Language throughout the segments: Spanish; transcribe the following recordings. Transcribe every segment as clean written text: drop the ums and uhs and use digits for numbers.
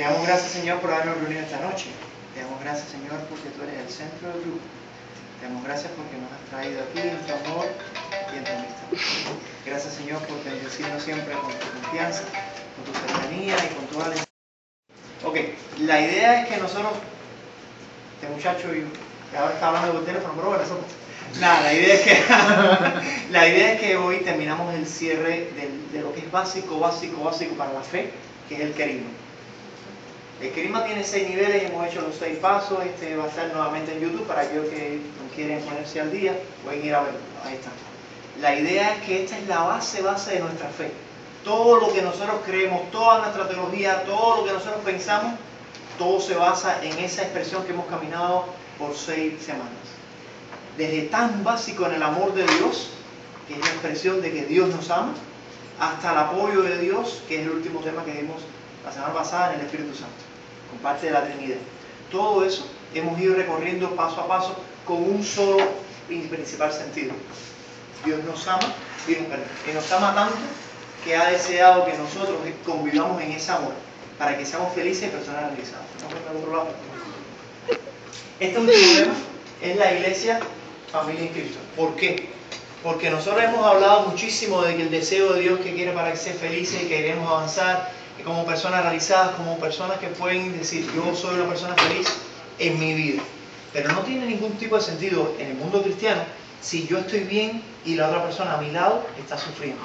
Te damos gracias, Señor, por habernos reunido esta noche. Te damos gracias, Señor, porque tú eres el centro del grupo. Te damos gracias porque nos has traído aquí en tu amor y en tu amistad. Gracias, Señor, por bendecirnos siempre con tu confianza, con tu cercanía y con tu alegría. Ok, la idea es que nosotros, este muchacho y ahora está hablando por teléfono, pero bueno, nada, la idea es que hoy terminamos el cierre de lo que es básico para la fe, que es el querigma. El querigma tiene 6 niveles, hemos hecho los 6 pasos. Este va a estar nuevamente en YouTube para aquellos que no quieren ponerse al día, pueden ir a verlo. Ahí está. La idea es que esta es la base de nuestra fe. Todo lo que nosotros creemos, toda nuestra teología, todo lo que nosotros pensamos, todo se basa en esa expresión que hemos caminado por 6 semanas. Desde tan básico en el amor de Dios, que es la expresión de que Dios nos ama, hasta el apoyo de Dios, que es el último tema que vimos la semana pasada en el Espíritu Santo, con parte de la Trinidad. Todo eso hemos ido recorriendo paso a paso con un solo y principal sentido. Dios nos ama y nos ama tanto que ha deseado que nosotros convivamos en ese amor para que seamos felices y personas realizadas. Este último tema es la iglesia, familia en Cristo. ¿Por qué? Porque nosotros hemos hablado muchísimo de que el deseo de Dios que quiere para que sea felices y que queremos avanzar y como personas realizadas, como personas que pueden decir yo soy una persona feliz en mi vida. Pero no tiene ningún tipo de sentido en el mundo cristiano si yo estoy bien y la otra persona a mi lado está sufriendo.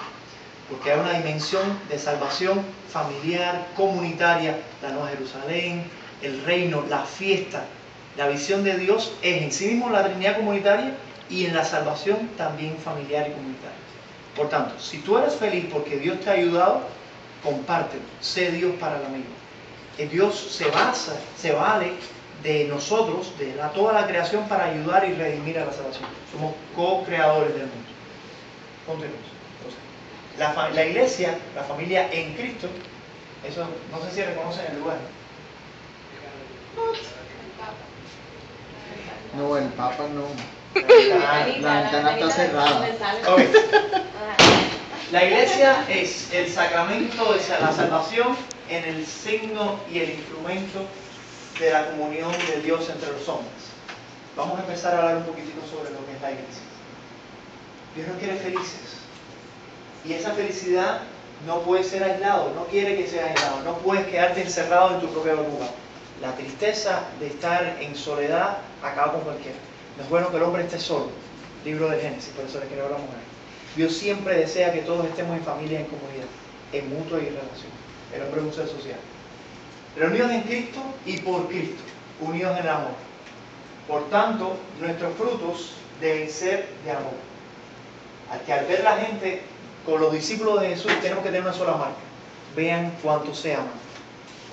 Porque hay una dimensión de salvación familiar, comunitaria, la Nueva Jerusalén, el reino, la fiesta. La visión de Dios es en sí mismo la Trinidad comunitaria y en la salvación también familiar y comunitaria. Por tanto, si tú eres feliz porque Dios te ha ayudado, compártelo, sé Dios para el amigo. Dios se vale de nosotros, de toda la creación para ayudar y redimir a la salvación. Somos co-creadores del mundo. Continuemos. La iglesia, la familia en Cristo, eso no sé si reconocen el lugar. No, el Papa no. La ventana está cerrada. Okay. La iglesia es el sacramento de la salvación en el signo y el instrumento de la comunión de Dios entre los hombres. Vamos a empezar a hablar un poquitito sobre lo que es la iglesia. Dios nos quiere felices. Y esa felicidad no puede ser aislado, no quiere que sea aislado, no puedes quedarte encerrado en tu propia burbuja. La tristeza de estar en soledad acaba con cualquiera. No es bueno que el hombre esté solo. Libro de Génesis, por eso es que le hablamos ahí. Dios siempre desea que todos estemos en familia, en comunidad, en mutua y relación. El hombre es un ser social. Reunidos en Cristo y por Cristo, unidos en el amor. Por tanto, nuestros frutos deben ser de amor. Al ver la gente con los discípulos de Jesús, tenemos que tener una sola marca. Vean cuánto se aman.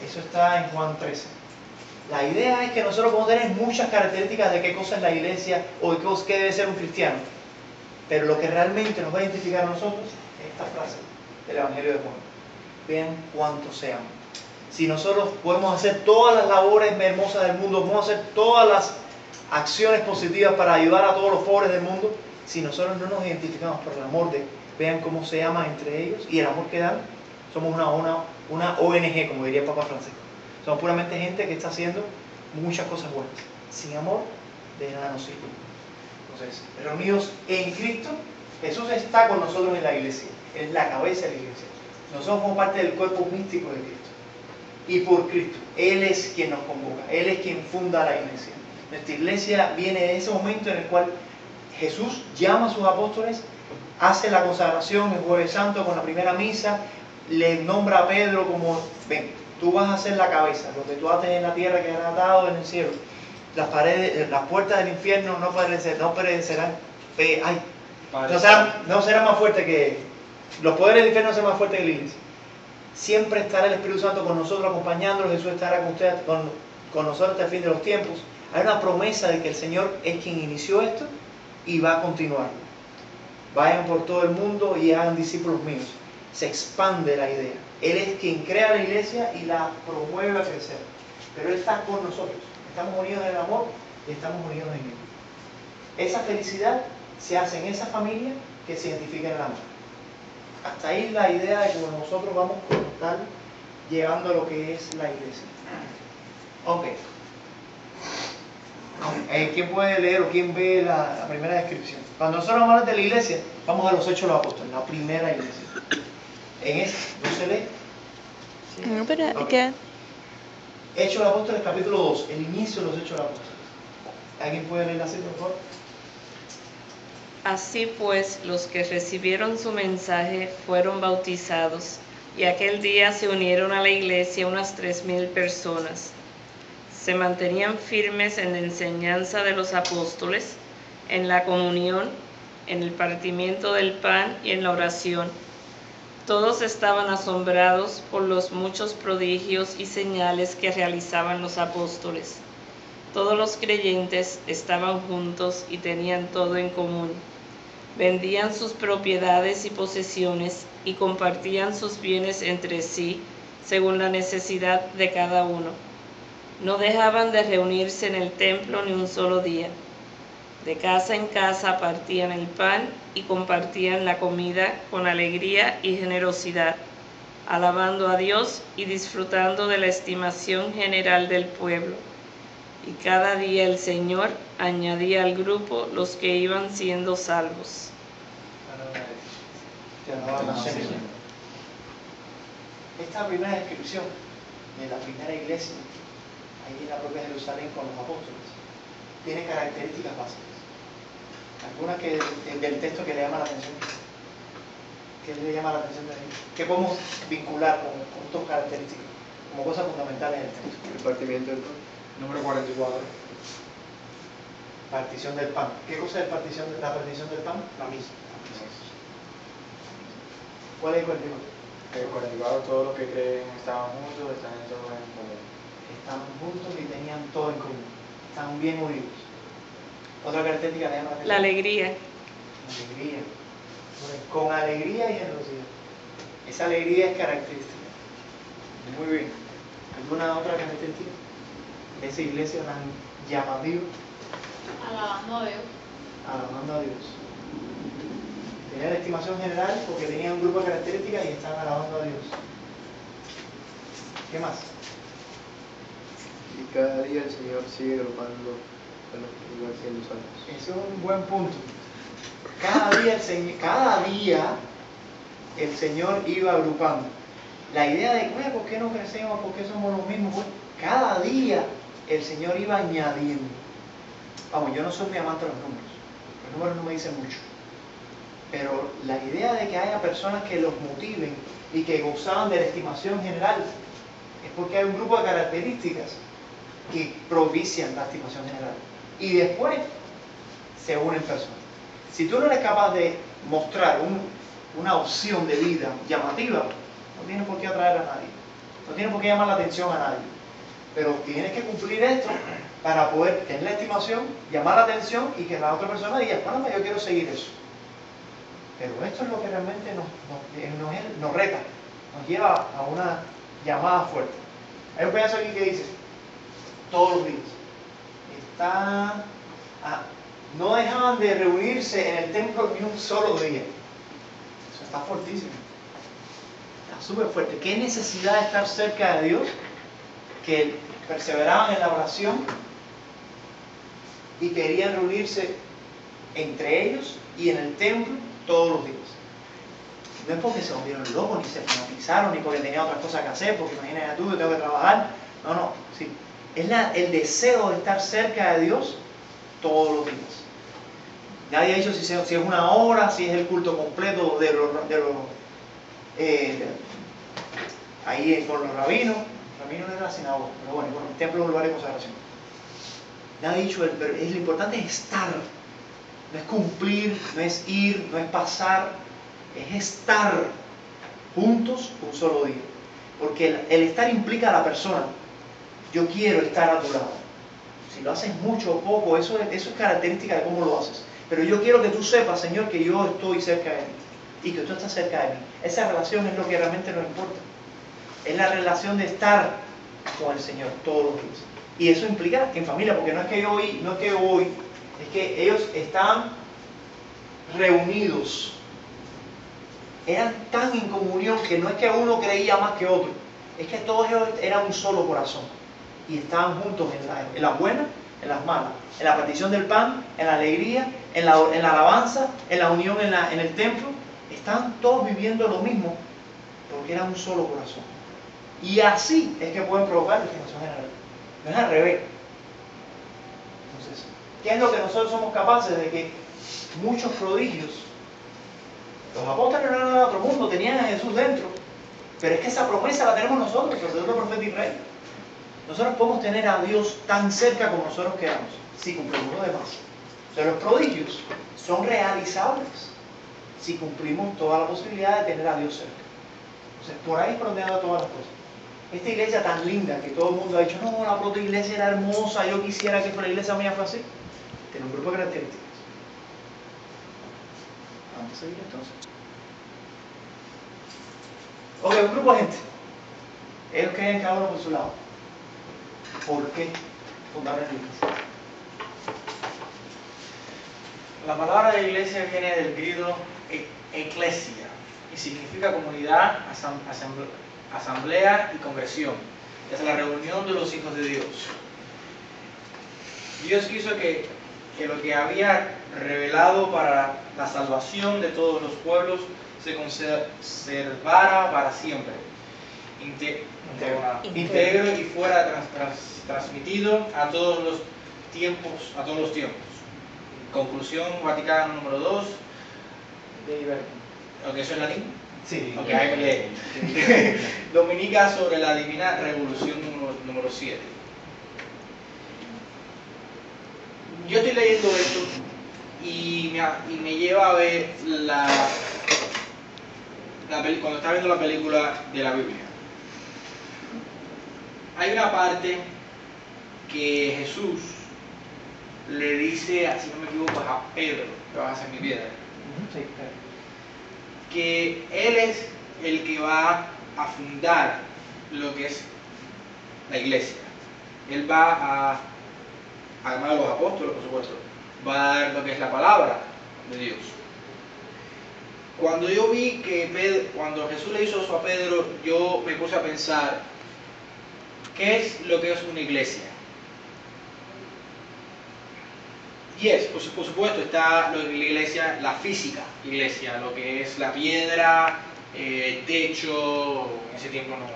Eso está en Juan 13. La idea es que nosotros podemos tener muchas características de qué cosa es la iglesia o de qué debe ser un cristiano. Pero lo que realmente nos va a identificar a nosotros es esta frase del Evangelio de Juan. Vean cuánto se aman. Si nosotros podemos hacer todas las labores hermosas del mundo, podemos hacer todas las acciones positivas para ayudar a todos los pobres del mundo, si nosotros no nos identificamos por el amor de vean cómo se aman entre ellos y el amor que dan, somos una ONG, como diría el Papa Francisco. Somos puramente gente que está haciendo muchas cosas buenas. Sin amor, de nada nos sirve. Entonces, reunidos en Cristo, Jesús está con nosotros en la iglesia. Él es la cabeza de la iglesia. Nosotros somos parte del cuerpo místico de Cristo. Y por Cristo, Él es quien nos convoca. Él es quien funda la iglesia. Nuestra iglesia viene de ese momento en el cual Jesús llama a sus apóstoles, hace la consagración el Jueves Santo con la primera misa, le nombra a Pedro como, ven, tú vas a ser la cabeza, lo que tú ates en la tierra quedará atado en el cielo. Las paredes, las puertas del infierno no perecerán. No serán más fuertes que los poderes del infierno no serán más fuertes que la iglesia. Siempre estará el Espíritu Santo con nosotros, acompañándonos. Jesús estará con ustedes, con nosotros hasta el fin de los tiempos. Hay una promesa de que el Señor es quien inició esto y va a continuar. Vayan por todo el mundo y hagan discípulos míos. Se expande la idea. Él es quien crea la iglesia y la promueve a crecer. Pero Él está con nosotros. Estamos unidos en el amor y estamos unidos en Él. Esa felicidad se hace en esa familia que se identifica en el amor. Hasta ahí la idea de que nosotros vamos a contar llevando lo que es la iglesia. Ok. ¿Quién puede leer o quién ve la primera descripción? Cuando nosotros hablamos de la iglesia, vamos a los Hechos de los Apóstoles, la primera iglesia. En ese, ¿no se lee? Sí. No, pero Okay. Hechos de los Apóstoles, capítulo 2, el inicio de los Hechos de los Apóstoles. ¿Alguien puede leer así, por favor? Así pues, los que recibieron su mensaje fueron bautizados, y aquel día se unieron a la iglesia unas 3,000 personas. Se mantenían firmes en la enseñanza de los apóstoles, en la comunión, en el partimiento del pan y en la oración. Todos estaban asombrados por los muchos prodigios y señales que realizaban los apóstoles. Todos los creyentes estaban juntos y tenían todo en común. Vendían sus propiedades y posesiones y compartían sus bienes entre sí, según la necesidad de cada uno. No dejaban de reunirse en el templo ni un solo día. De casa en casa partían el pan y compartían la comida con alegría y generosidad, alabando a Dios y disfrutando de la estimación general del pueblo. Y cada día el Señor añadía al grupo los que iban siendo salvos. Esta primera descripción de la primera iglesia, ahí en la propia Jerusalén con los apóstoles, tiene características básicas. Algunas del texto que le llama la atención. ¿Qué le llama la atención de ahí? ¿Qué podemos vincular con estas características como cosas fundamentales del texto? El partimiento del pan. Número 44. Partición del pan. ¿Qué cosa es la partición del pan? La misa. ¿Cuál es el 44? El 44, todos los que creen estaban juntos, están todos en común. Estaban juntos y tenían todo en común. Estaban bien unidos. Otra característica le llama la atención. La alegría. Alegría. Con alegría y generosidad. Esa alegría es característica. Muy bien. ¿Alguna otra característica? Esa iglesia tan llamativa. Alabando a Dios. Alabando a Dios. Tenía la estimación general porque tenía un grupo de características y estaban alabando a Dios. ¿Qué más? Y cada día el Señor sigue agrupando a los que iban siendo salvos. Eso es un buen punto. Cada día el Señor iba agrupando. La idea de, ¿por qué no crecemos? ¿Por qué somos los mismos? Pues, cada día el Señor iba añadiendo. Vamos, yo no soy muy amante de los números. Los números no me dicen mucho. Pero la idea de que haya personas que los motiven y que gozaban de la estimación general es porque hay un grupo de características que propician la estimación general. Y después se unen personas. Si tú no eres capaz de mostrar una opción de vida llamativa, no tienes por qué atraer a nadie. No tienes por qué llamar la atención a nadie. Pero tienes que cumplir esto para poder tener la estimación, llamar la atención y que la otra persona diga, bueno, yo quiero seguir eso. Pero esto es lo que realmente nos reta, nos lleva a una llamada fuerte. Hay un pedazo aquí que dice, todos los días. No dejaban de reunirse en el templo ni un solo día. Eso está fuertísimo. Está súper fuerte. ¿Qué necesidad de estar cerca de Dios? Que perseveraban en la oración y querían reunirse entre ellos y en el templo todos los días. No es porque se volvieron locos, ni se fanatizaron, ni porque tenían otras cosas que hacer, porque imagínate tú, yo tengo que trabajar. No, sí. Es el deseo de estar cerca de Dios todos los días. Nadie ha dicho si es una hora, si es el culto completo ahí con los rabinos. Los rabinos no era la sinagoga, pero bueno, el templo es un lugar de consagración. Nadie ha dicho, pero lo importante es estar. No es cumplir, no es ir, no es pasar, es estar juntos un solo día. Porque el estar implica a la persona. Yo quiero estar a tu lado. Si lo haces mucho o poco, eso es característica de cómo lo haces. Pero yo quiero que tú sepas, Señor, que yo estoy cerca de ti y que tú estás cerca de mí. Esa relación es lo que realmente nos importa. Es la relación de estar con el Señor todos los días. Y eso implica en familia, porque no es que es que ellos estaban reunidos. Eran tan en comunión que no es que uno creía más que otro. es que todos ellos eran un solo corazón y estaban juntos en las buenas, en las malas, en la petición del pan, en la alegría, en la alabanza, en la unión en el templo. Estaban todos viviendo lo mismo porque eran un solo corazón. Y así es que pueden provocar la extinción general. No es al revés. Entonces, ¿qué es lo que nosotros somos capaces de que muchos prodigios? Los apóstoles no eran de otro mundo, tenían a Jesús dentro. Pero es que esa promesa la tenemos nosotros, sacerdote, profeta y rey. Nosotros podemos tener a Dios tan cerca como nosotros queramos, si cumplimos lo demás. O sea, los prodigios son realizables si cumplimos toda la posibilidad de tener a Dios cerca. Entonces, por ahí es por donde andan todas las cosas. Esta iglesia tan linda que todo el mundo ha dicho, no, la proto iglesia era hermosa, yo quisiera que la iglesia mía fuera así. Tiene un grupo de características. Vamos a seguir entonces. Ok, un grupo de gente. Ellos creen cada uno por su lado. ¿Por qué fundaron la iglesia? La palabra de iglesia viene del griego ecclesia y significa comunidad, asamblea y congresión. Es la reunión de los hijos de Dios. Dios quiso que lo que había revelado para la salvación de todos los pueblos se conservara para siempre, íntegro y fuera transmitido a todos los tiempos. Conclusión Vaticano número 2. ¿Ok, eso es latín? Sí. Ok, ahí me lee. Dominica sobre la Divina Revolución número 7. Yo estoy leyendo esto y me lleva a ver cuando estaba viendo la película de la Biblia. Hay una parte que Jesús le dice, si no me equivoco, a Pedro, que vas a ser mi piedra, Sí, que él es el que va a fundar lo que es la iglesia. Él va a, además de los apóstoles, por supuesto, va a dar lo que es la palabra de Dios. Cuando yo vi que cuando Jesús le hizo eso a Pedro, yo me puse a pensar, ¿qué es lo que es una iglesia? Por supuesto, está la iglesia, la física iglesia, lo que es la piedra, el techo, en ese tiempo no,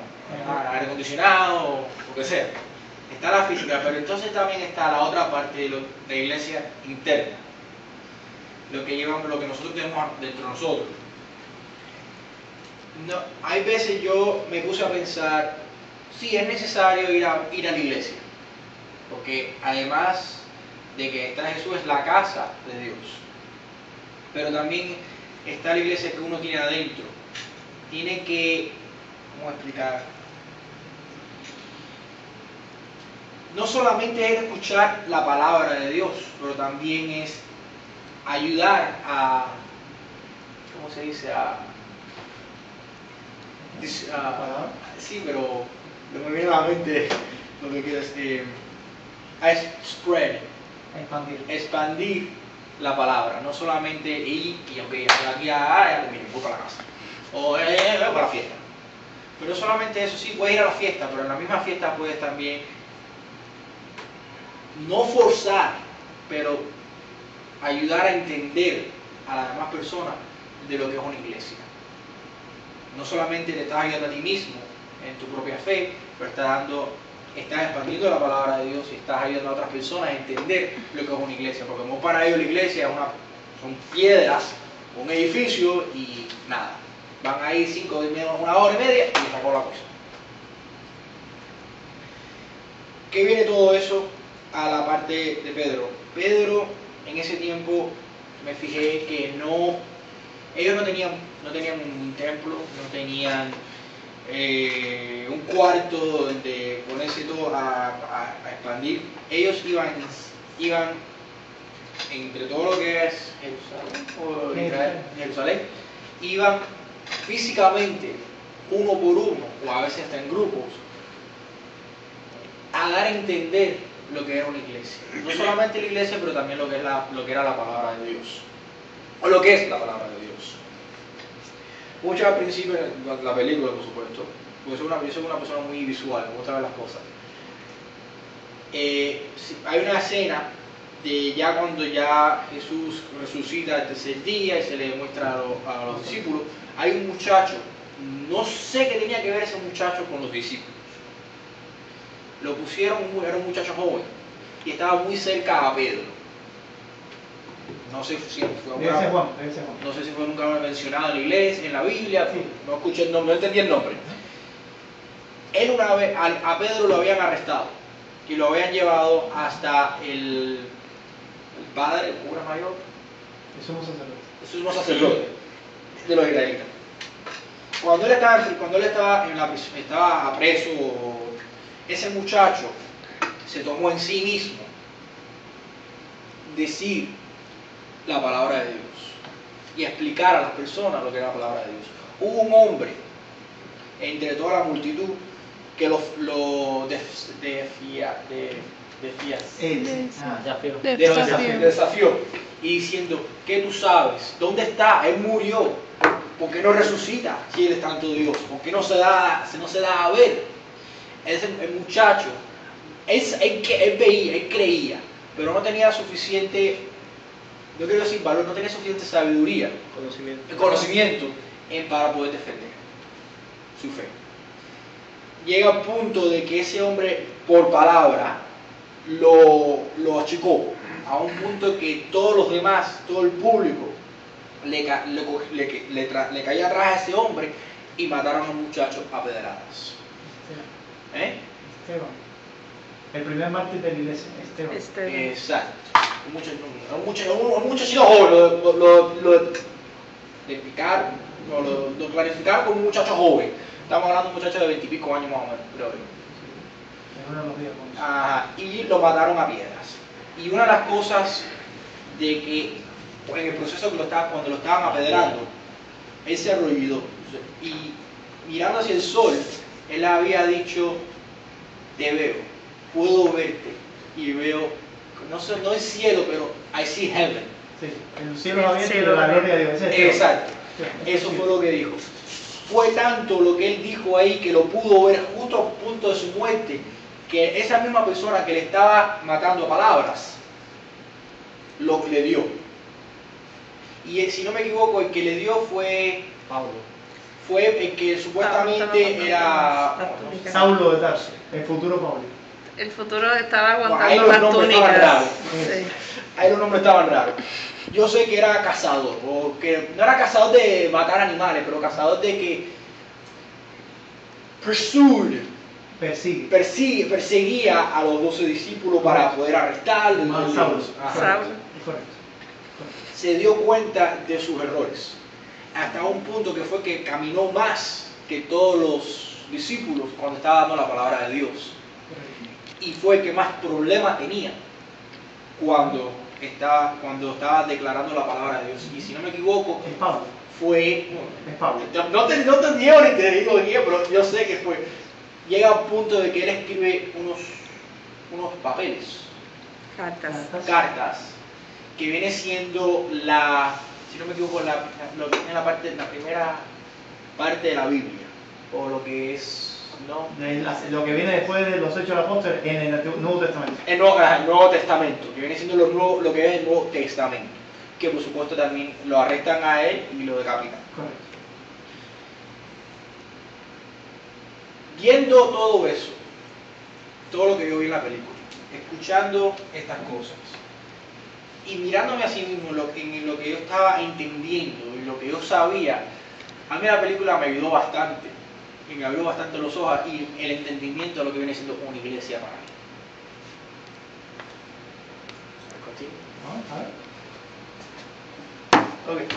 aire acondicionado, lo que sea. Está la física, pero entonces también está la otra parte de la iglesia interna, lo que nosotros tenemos dentro de nosotros. No, hay veces yo me puse a pensar, sí, es necesario ir a la iglesia, porque además de que está Jesús, es la casa de Dios, pero también está la iglesia que uno tiene adentro. Tiene que, ¿cómo explicar? No solamente es escuchar la palabra de Dios, pero también es ayudar a, ¿cómo se dice? Sí, pero no me viene a la mente lo que quiero decir. A spread, expandir la palabra, no solamente ir y aunque aquí voy para la casa o voy para la fiesta, pero no solamente eso. Sí, puedes ir a la fiesta, pero en la misma fiesta puedes también no forzar, pero ayudar a entender a las demás personas de lo que es una iglesia. No solamente te estás ayudando a ti mismo en tu propia fe, pero estás expandiendo la palabra de Dios y estás ayudando a otras personas a entender lo que es una iglesia, porque no para ellos la iglesia son piedras, un edificio y nada. Van ahí 5, 1 hora y media y se acabó la cosa. ¿Qué viene todo eso a la parte de Pedro? Pedro, en ese tiempo me fijé que ellos no tenían un templo, no tenían un cuarto donde ponerse todo a expandir. Ellos iban entre todo lo que es Jerusalén, iban físicamente uno por uno, o a veces hasta en grupos, a dar a entender lo que era una iglesia. No solamente la iglesia, pero también lo que era la palabra de Dios, o lo que es la palabra de Dios. Mucho al principio, la película por supuesto, porque yo soy una persona muy visual, me gusta ver las cosas. Hay una escena de ya cuando ya Jesús resucita el tercer día y se le muestra a los discípulos, hay un muchacho, no sé qué tenía que ver ese muchacho con los discípulos. Lo pusieron, era un muchacho joven y estaba muy cerca a Pedro. No sé si fue Juan. no sé si fue nunca mencionado en la iglesia, en la Biblia, Sí. no escuché el nombre, no entendí el nombre. Él una vez, a Pedro lo habían arrestado y lo habían llevado hasta el padre, el cura mayor, el sumo sacerdote de los israelitas. Cuando él estaba en la prisión, estaba preso, ese muchacho se tomó en sí mismo decir la palabra de Dios y explicar a las personas lo que era la palabra de Dios. Hubo un hombre entre toda la multitud que lo desafió y diciendo, ¿qué tú sabes? ¿Dónde está? Él murió. ¿Por qué no resucita si él es tanto Dios? ¿Por qué no se da a ver? El muchacho, él veía, él creía, pero no tenía suficiente, no quiero decir valor, no tenía suficiente sabiduría, conocimiento para poder defender su fe. Llega al punto de que ese hombre, por palabra, lo achicó, a un punto que todos los demás, todo el público, le caía atrás a ese hombre y mataron a un muchacho a pedradas. Esteban. El primer mártir de la iglesia, Esteban. Exacto. Un muchachito joven, lo clarificaron como un muchacho joven. Estamos hablando de un muchacho de 20 y pico años más o menos, creo. Y lo mataron a piedras. Y una de las cosas de que en el proceso cuando lo estaban apedrando, él se arrodilló y mirando hacia el sol, él había dicho, te veo, puedo verte y veo, no el cielo, pero I see heaven. Sí, el cielo abierto y la gloria de Dios. Exacto, eso fue lo que dijo. Fue tanto lo que él dijo ahí que lo pudo ver justo a punto de su muerte, que esa misma persona que le estaba matando a palabras, lo que le dio. Y si no me equivoco, el que le dio fue Pablo. Fue el que supuestamente era Saulo de Tarso, el futuro Pablo. El futuro estaba ahí aguantando los las nombres estaban túnicas. raros. Sí. Ahí los nombres estaban raros. Yo sé que era cazador, o que no era cazador de matar animales, pero cazador de que perseguía a los 12 discípulos para poder arrestarlos. Saulo. Saulo. Correcto. Se dio cuenta de sus errores, hasta un punto que fue que caminó más que todos los discípulos cuando estaba dando la palabra de Dios, y fue el que más problemas tenía cuando estaba declarando la palabra de Dios. Y si no me equivoco, Es Pablo. fue, Es Pablo. no te niego ni te digo quién, pero yo sé que fue, llega al punto de que él escribe unos papeles, cartas, que viene siendo si no me equivoco, lo que tiene la primera parte de la Biblia, o lo que es, ¿no? Lo que viene después de los Hechos de los Apóstoles en el Nuevo Testamento. El Nuevo Testamento, que viene siendo lo que es el Nuevo Testamento, que por supuesto también lo arrestan a él y lo decapitan. Correcto. Viendo todo eso, todo lo que yo vi en la película, escuchando estas cosas y mirándome así mismo en lo que yo estaba entendiendo y lo que yo sabía, a mí la película me ayudó bastante y me abrió bastante los ojos y el entendimiento de lo que viene siendo una iglesia para mí. A ver. Ok.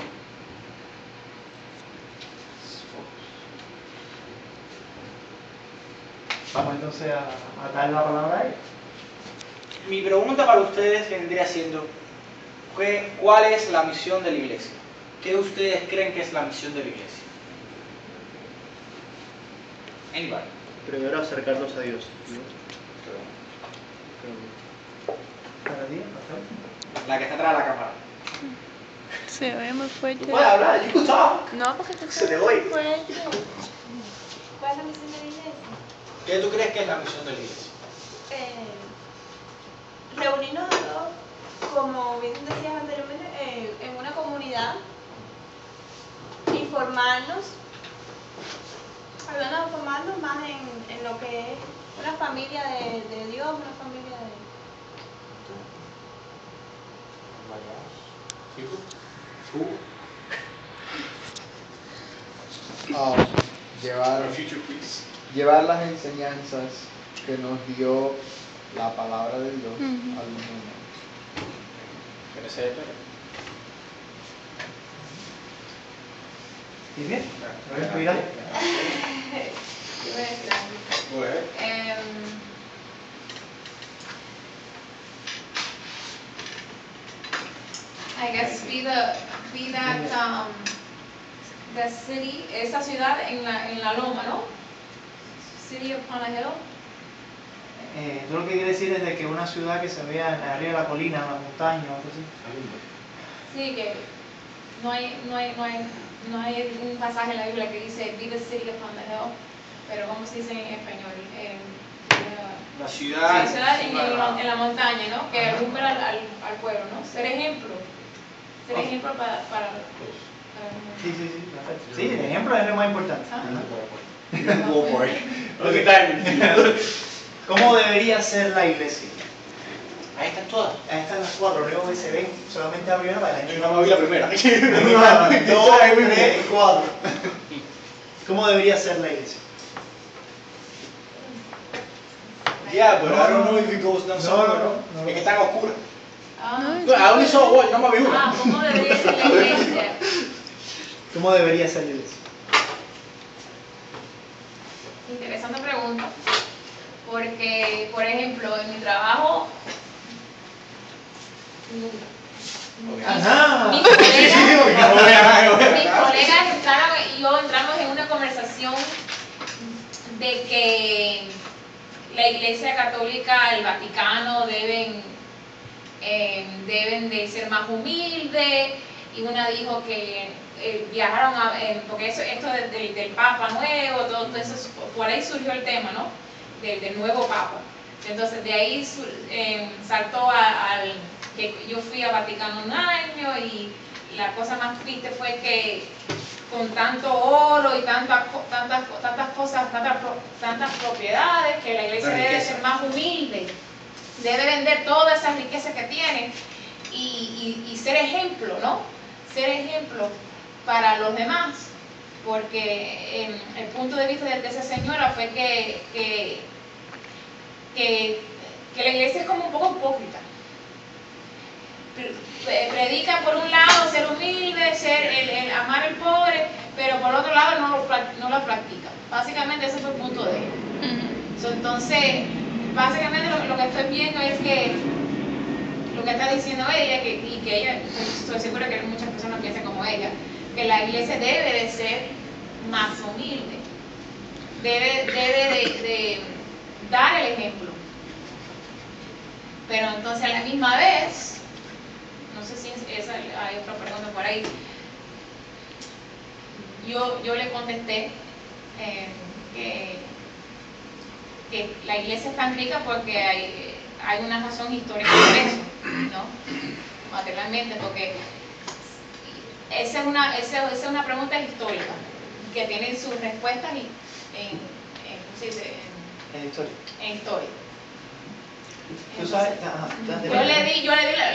Vamos entonces a dar la palabra a él. Mi pregunta para ustedes vendría siendo, ¿cuál es la misión de la iglesia? ¿Qué ustedes creen que es la misión de la iglesia? Anybody? Primero acercarnos a Dios. Cada día, pasar. La que está atrás de la cámara. Se ve muy fuerte. ¿Tú puedes hablar? You can talk. No, porque te Se te oye. fuerte. ¿Cuál es la misión de la ¿Qué tú crees que es la misión de la iglesia? Reunirnos a todos, como bien decías anteriormente, en una comunidad, informarnos, ayudarnos a formarnos más en lo que es una familia de Dios, una familia de... Llevar las enseñanzas que nos dio la palabra de Dios al mundo. ¿Quieres ser Pedro? ¿Y bien? Mira. Yo voy a decir algo. I guess be that the city, esa ciudad en la loma, ¿no? City upon a hill. Tú lo que quieres decir es de que una ciudad que se vea arriba de la colina, en la montaña o algo así. Sí, que no hay un pasaje en la Biblia que dice be the city upon the hill, pero ¿cómo se dice en español? La ciudad, en la montaña, ¿no? Que alumbra al pueblo, ¿no? Ser ejemplo. Ser ejemplo para Sí, perfecto. Sí, el ejemplo es lo más importante. ¿Cómo debería ser la iglesia? Ahí están todas. Ahí están las cuatro, luego que se ven, solamente la primera para la gente. Yo no me vi la primera. 2, 3, 4. ¿Cómo debería ser la iglesia? Yeah, but I don't know if it goes down somewhere. No. Es que están oscuras. No, I only saw one, no me vi una. ¿Cómo debería ser la iglesia? ¿Cómo debería ser la iglesia? Interesante pregunta, porque, por ejemplo, en mi trabajo, mis colegas entramos en una conversación de que la Iglesia Católica, el Vaticano deben de ser más humildes, y una dijo que viajaron porque esto del Papa nuevo, todo eso, por ahí surgió el tema, ¿no? Del nuevo Papa. Entonces de ahí saltó al que yo fui a Vaticano un año, y la cosa más triste fue que con tanto oro y tantas cosas, tantas propiedades, que la iglesia debe ser más humilde, debe vender todas esas riquezas que tiene y ser ejemplo, ¿no? Ser ejemplo para los demás, porque el punto de vista de esa señora fue que la iglesia es como un poco hipócrita. Predica por un lado ser humilde, el amar al pobre, pero por otro lado no lo practica. Básicamente ese fue el punto de ella. Entonces, básicamente lo que estoy viendo es que lo que está diciendo ella, y que ella, estoy segura que muchas personas piensan como ella, que la iglesia debe de ser más humilde, debe de dar el ejemplo, pero entonces a la misma vez, no sé si hay otra pregunta por ahí, yo le contesté que la iglesia es tan rica porque hay una razón histórica por eso, ¿no? Materialmente, porque esa es una pregunta histórica que tiene sus respuestas En historia. en historia. ¿Tú sabes? Yo le di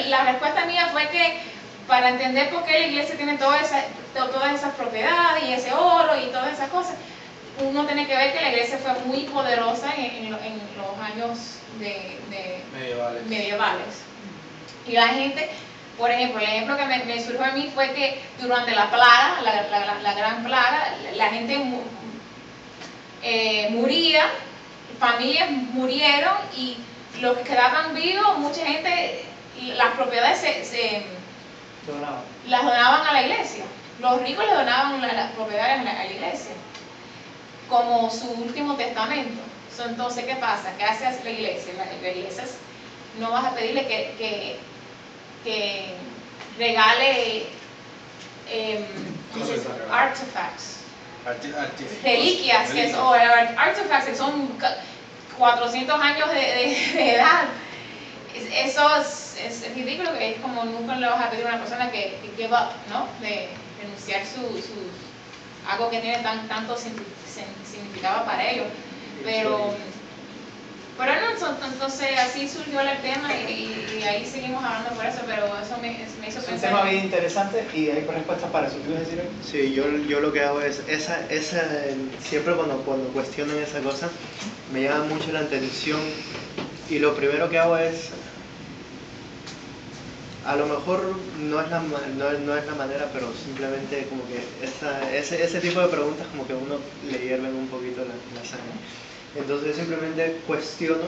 la respuesta mía fue que para entender por qué la iglesia tiene todas esas propiedades y ese oro y todas esas cosas, uno tiene que ver que la iglesia fue muy poderosa en los años medievales. Y la gente, por ejemplo, el ejemplo que me surgió a mí fue que durante la plaga, la gran plaga, la gente moría, familias murieron, y los que quedaban vivos, mucha gente, las propiedades las donaban a la iglesia. Los ricos le donaban las propiedades a la iglesia como su último testamento. Entonces, ¿qué pasa? ¿Qué hace la iglesia? La iglesia no vas a pedirle que regale artifacts, reliquias, o artefacts que son 400 años de edad. Eso es ridículo, que es como nunca le vas a pedir a una persona que give up, ¿no? De renunciar algo que tiene tanto significado para ellos. Pero no, entonces así surgió el tema y ahí seguimos hablando por eso, pero eso me hizo pensar. Es un tema bien interesante y hay respuestas para eso. ¿Tú ibas a decir algo? Sí, yo lo que hago es, siempre cuando cuestionan esa cosa, me llama mucho la atención y lo primero que hago es, a lo mejor no es la manera, pero simplemente como que ese tipo de preguntas como que a uno le hierven un poquito la sangre. Entonces yo simplemente cuestiono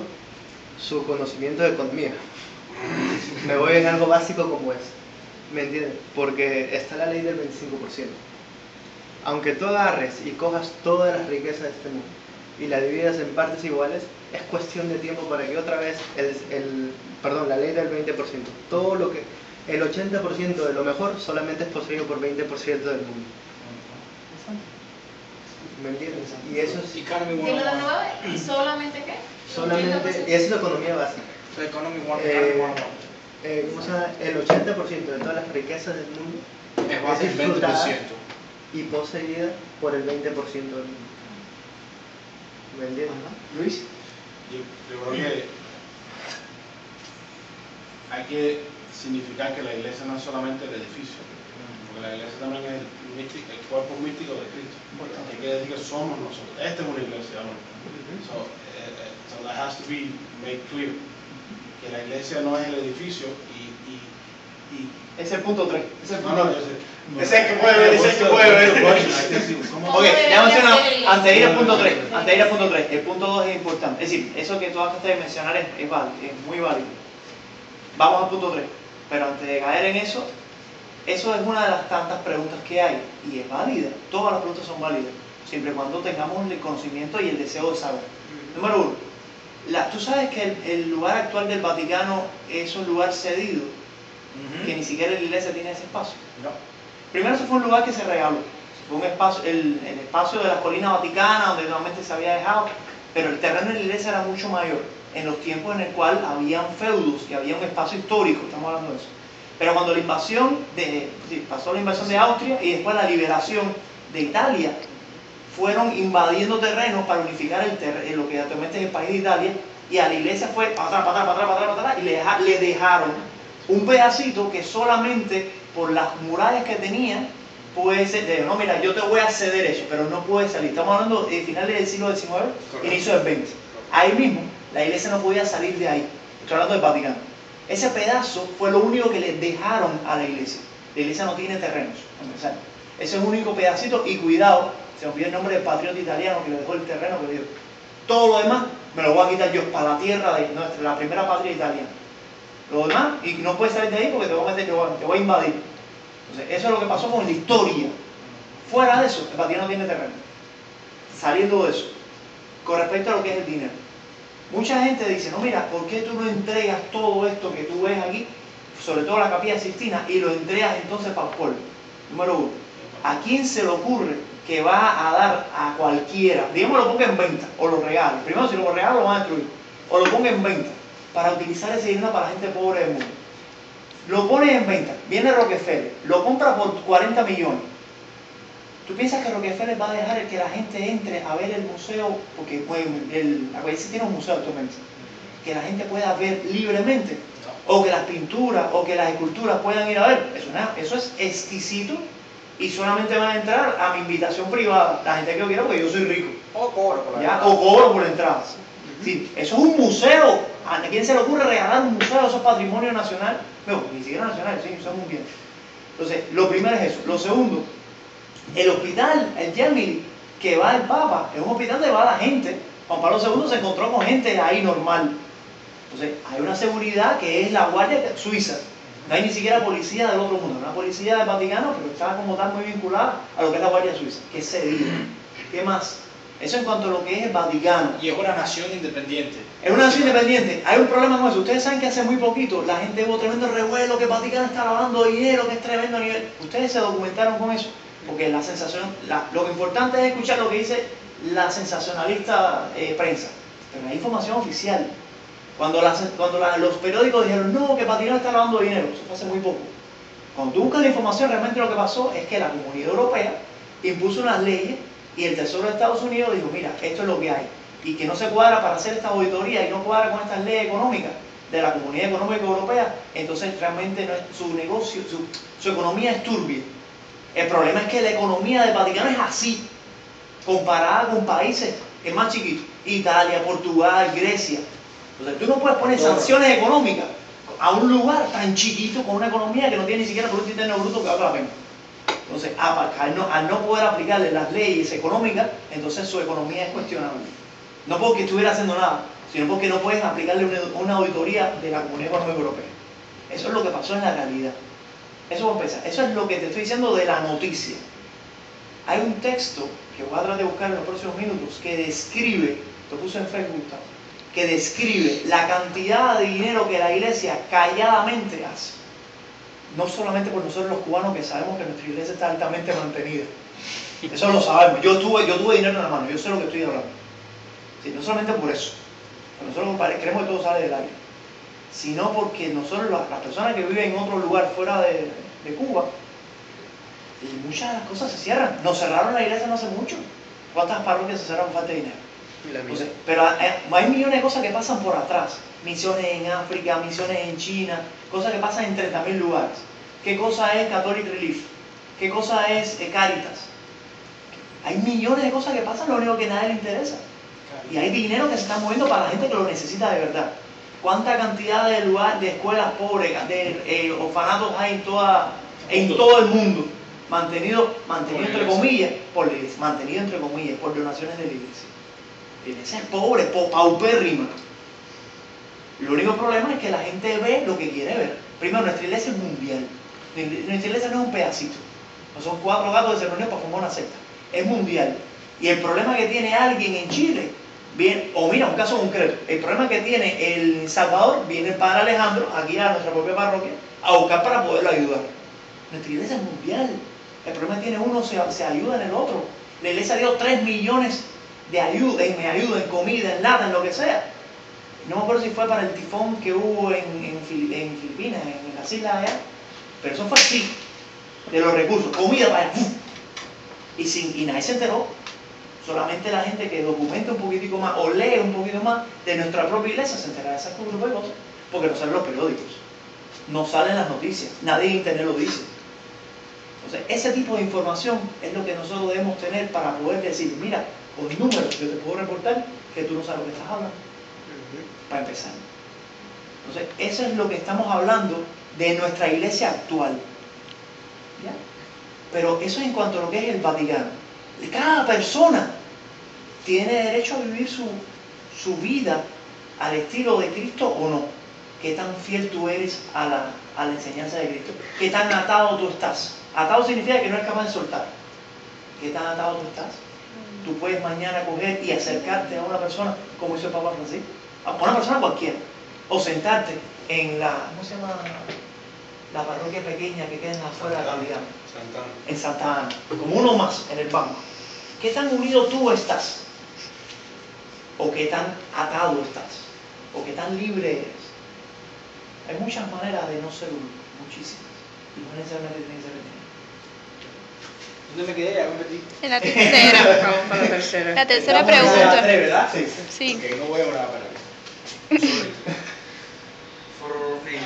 su conocimiento de economía. Me voy en algo básico como es, ¿me entiendes? Porque está la ley del 25%. Aunque tú agarres y cojas todas las riquezas de este mundo y la dividas en partes iguales, es cuestión de tiempo para que otra vez la ley del 20%, todo lo que el 80% de lo mejor solamente es poseído por 20% del mundo. ¿Me entiendes? Y eso es ¿De lo de nuevo? ¿Solamente qué? solamente, y eso es economía básica. ¿Cómo se llama? El 80% de todas las riquezas del mundo Es más del 20%. y poseída por el 20% del mundo. ¿Me entiendes? Luis. Yo creo que hay que significar que la iglesia no es solamente el edificio, porque la iglesia también es el cuerpo místico de Cristo. Hay que decir que somos nosotros. Esta es una iglesia, ¿no? So that has to be made clear, que la iglesia no es el edificio y Ese es el punto 3. yo sé. Ese es el que puede ver, ese es el que puede ver. Ok, ya mencionamos, antes de ir al punto 3, el punto 2 es importante. Es decir, eso que tú acabas de mencionar es válido, es muy válido. Vamos al punto 3, pero antes de caer en eso es una de las tantas preguntas que hay, y es válida. Todas las preguntas son válidas, siempre y cuando tengamos el conocimiento y el deseo de saber. Número 1, tú sabes que el lugar actual del Vaticano es un lugar cedido, que ni siquiera la iglesia tiene ese espacio. No. Primero, eso fue un lugar que se regaló. Fue un espacio, el espacio de la colina vaticana, donde normalmente se había dejado, pero el terreno de la iglesia era mucho mayor, en los tiempos en el cual habían feudos y había un espacio histórico, estamos hablando de eso. Pero cuando pasó la invasión de Austria y después la liberación de Italia, fueron invadiendo terrenos para unificar lo que actualmente es el país de Italia, y a la iglesia fue para atrás, y le dejaron un pedacito que solamente por las murallas que tenía puede ser, no, mira, yo te voy a ceder eso, pero no puede salir. Estamos hablando de finales del siglo XIX, inicio del XX. Ahí mismo, la iglesia no podía salir de ahí. Estoy hablando del Vaticano. Ese pedazo fue lo único que le dejaron a la iglesia. La iglesia no tiene terrenos, ese es el único pedacito, y cuidado, se me olvidó el nombre del patriota italiano que le dejó el terreno, que le dijo, todo lo demás me lo voy a quitar yo para la tierra de la primera patria italiana. Lo demás, y no puedes salir de ahí porque te voy a invadir. Entonces, eso es lo que pasó con la historia. Fuera de eso, el Vaticano no tiene terreno. Saliendo de eso, con respecto a lo que es el dinero. Mucha gente dice, no, mira, ¿por qué tú no entregas todo esto que tú ves aquí, sobre todo la Capilla Sixtina, y lo entregas entonces para el pueblo? Número 1, ¿a quién se le ocurre que va a dar a cualquiera, digamos lo ponga en venta, o lo regale? Primero, si lo regala lo van a destruir, o lo ponga en venta, para utilizar ese dinero para la gente pobre del mundo. Lo pones en venta, viene Rockefeller, lo compra por 40 millones. ¿Tú piensas que Rockefeller va a dejar que la gente entre a ver el museo? Porque la Guayacía tiene un museo actualmente. Que la gente pueda ver libremente. O que las pinturas o que las esculturas puedan ir a ver. Eso es exquisito, y solamente van a entrar a mi invitación privada. La gente que yo quiero, porque yo soy rico. O cobro por la ¿Ya? O cobro por la entrada. Sí, eso es un museo. ¿A quién se le ocurre regalar un museo? Eso es patrimonio nacional. No, ni siquiera nacional, sí, eso es muy bien. Entonces, lo primero es eso. Lo segundo, el hospital, el Gemelli, que va el Papa, es un hospital donde va la gente. Juan Pablo II se encontró con gente ahí normal. Entonces, hay una seguridad que es la Guardia Suiza. No hay ni siquiera policía del otro mundo. Una policía del Vaticano, pero está como tal muy vinculada a lo que es la Guardia Suiza, que es cedida. ¿Qué más? Eso en cuanto a lo que es el Vaticano. Y es una nación independiente. Es una nación independiente. Hay un problema con eso. Ustedes saben que hace muy poquito la gente hubo tremendo revuelo, que el Vaticano está lavando dinero, que es tremendo nivel. ¿Ustedes se documentaron con eso? Porque la sensación, lo importante es escuchar lo que dice la sensacionalista prensa, pero hay información oficial. Cuando los periódicos dijeron, no, que Vaticano está lavando dinero, eso fue hace muy poco. Cuando tú buscas la información, realmente lo que pasó es que la Comunidad Europea impuso unas leyes y el Tesoro de Estados Unidos dijo, mira, esto es lo que hay. Y que no se cuadra para hacer esta auditoría y no cuadra con estas leyes económicas de la Comunidad Económica Europea, entonces realmente no es, su negocio, su economía es turbia. El problema es que la economía del Vaticano es así, comparada con países que es más chiquitos, Italia, Portugal, Grecia. Entonces tú no puedes poner sanciones económicas a un lugar tan chiquito con una economía que no tiene ni siquiera Producto Interno Bruto que valga la pena. Entonces, al no poder aplicarle las leyes económicas, entonces su economía es cuestionable. No porque estuviera haciendo nada, sino porque no puedes aplicarle una auditoría de la Comunidad Económica Europea. Eso es lo que pasó en la realidad. Eso va a empezar. Eso es lo que te estoy diciendo de la noticia. Hay un texto que voy a tratar de buscar en los próximos minutos que describe, lo puse en Facebook, que describe la cantidad de dinero que la iglesia calladamente hace. No solamente por nosotros los cubanos que sabemos que nuestra iglesia está altamente mantenida. Eso lo sabemos. Yo tuve dinero en la mano, yo sé lo que estoy hablando. Sí, no solamente por eso. Nosotros creemos que todo sale del aire. Sino porque nosotros, las personas que viven en otro lugar fuera de Cuba, y muchas de las cosas se cierran. Nos cerraron la iglesia no hace mucho. ¿Cuántas parroquias se cerraron por falta de dinero? Pero hay millones de cosas que pasan por atrás. Misiones en África, misiones en China, cosas que pasan en 30.000 lugares. ¿Qué cosa es Catholic Relief? ¿Qué cosa es Caritas? Hay millones de cosas que pasan, lo único que a nadie le interesa. Y hay dinero que se está moviendo para la gente que lo necesita de verdad. ¿Cuánta cantidad de escuelas pobres, de orfanatos hay en todo el mundo? Mantenido entre comillas por la iglesia, mantenido entre comillas por donaciones de la iglesia. La iglesia es pobre, paupérrima. El único problema es que la gente ve lo que quiere ver. Primero, nuestra iglesia es mundial. Nuestra iglesia no es un pedacito. No son 4 gatos que se reunieron para formar una secta. Es mundial. Y el problema que tiene alguien en Chile, o mira, un caso concreto, el problema que tiene El Salvador, viene el padre Alejandro, aquí a nuestra propia parroquia, a buscar para poderlo ayudar. Nuestra iglesia es mundial. El problema que tiene uno se ayuda en el otro. La iglesia dio 3 millones de ayuda, en comida, en lata, en lo que sea. No me acuerdo si fue para el tifón que hubo en Filipinas, en las islas allá, pero eso fue así, de los recursos, comida para y nadie se enteró. Solamente la gente que documenta un poquitico más o lee un poquito más de nuestra propia iglesia se entera de esas cosas, porque no salen los periódicos, no salen las noticias, nadie en internet lo dice. Entonces, ese tipo de información es lo que nosotros debemos tener para poder decir, mira, con números yo te puedo reportar que tú no sabes lo que estás hablando, para empezar. Entonces, eso es lo que estamos hablando de nuestra iglesia actual. ¿Ya? Pero eso es en cuanto a lo que es el Vaticano. Cada persona tiene derecho a vivir su vida al estilo de Cristo o no. ¿Qué tan fiel tú eres a la enseñanza de Cristo? ¿Qué tan atado tú estás? Atado significa que no eres capaz de soltar. ¿Qué tan atado tú estás? Tú puedes mañana coger y acercarte a una persona, como hizo el Papa Francisco, a una persona cualquiera, o sentarte en ¿cómo se llama? La parroquia pequeña que queda afuera de la Calidad. En Santa Ana, como uno más en el banco. ¿Qué tan unido tú estás? ¿O qué tan atado estás? ¿O qué tan libre eres? Hay muchas maneras de no ser uno, muchísimas. Y no necesariamente tiene que ser el ¿Dónde me quedé? Ya me metí. En la tercera. Vamos para la tercera. La tercera Estamos en la pregunta. 3, ¿verdad? Sí. Sí. Ok, no voy a orar para eso.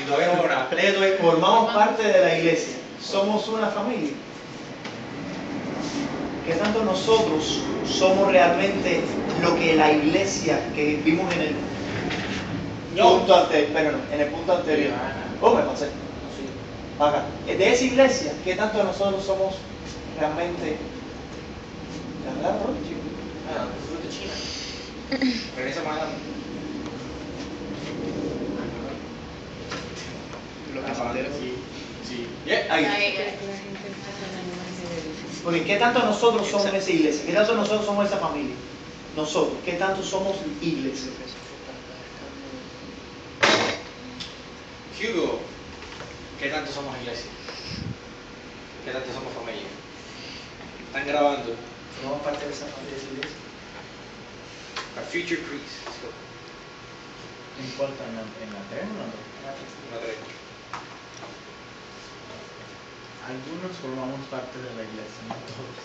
Todavía no voy a orar. Léete. Formamos parte de la iglesia. Somos una familia. ¿Qué tanto nosotros somos realmente lo que la iglesia que vimos en el punto anterior? Pero no, en el punto anterior. Oh, me pasé. Acá. De esa iglesia, ¿qué tanto nosotros somos realmente? ¿La verdad, no, chico? Ah, fruto de China. Regresa más adelante. Lo que se entera. Sí. Ahí. Porque ¿qué tanto nosotros somos esa iglesia? ¿Qué tanto nosotros somos esa familia? Nosotros, ¿qué tanto somos iglesia? Hugo, ¿qué tanto somos iglesia? ¿Qué tanto somos familia? Están grabando. Formamos parte de esa iglesia. Our future priests. ¿No importa en la tren o no? Una tres. Algunos formamos parte de la iglesia, no todos.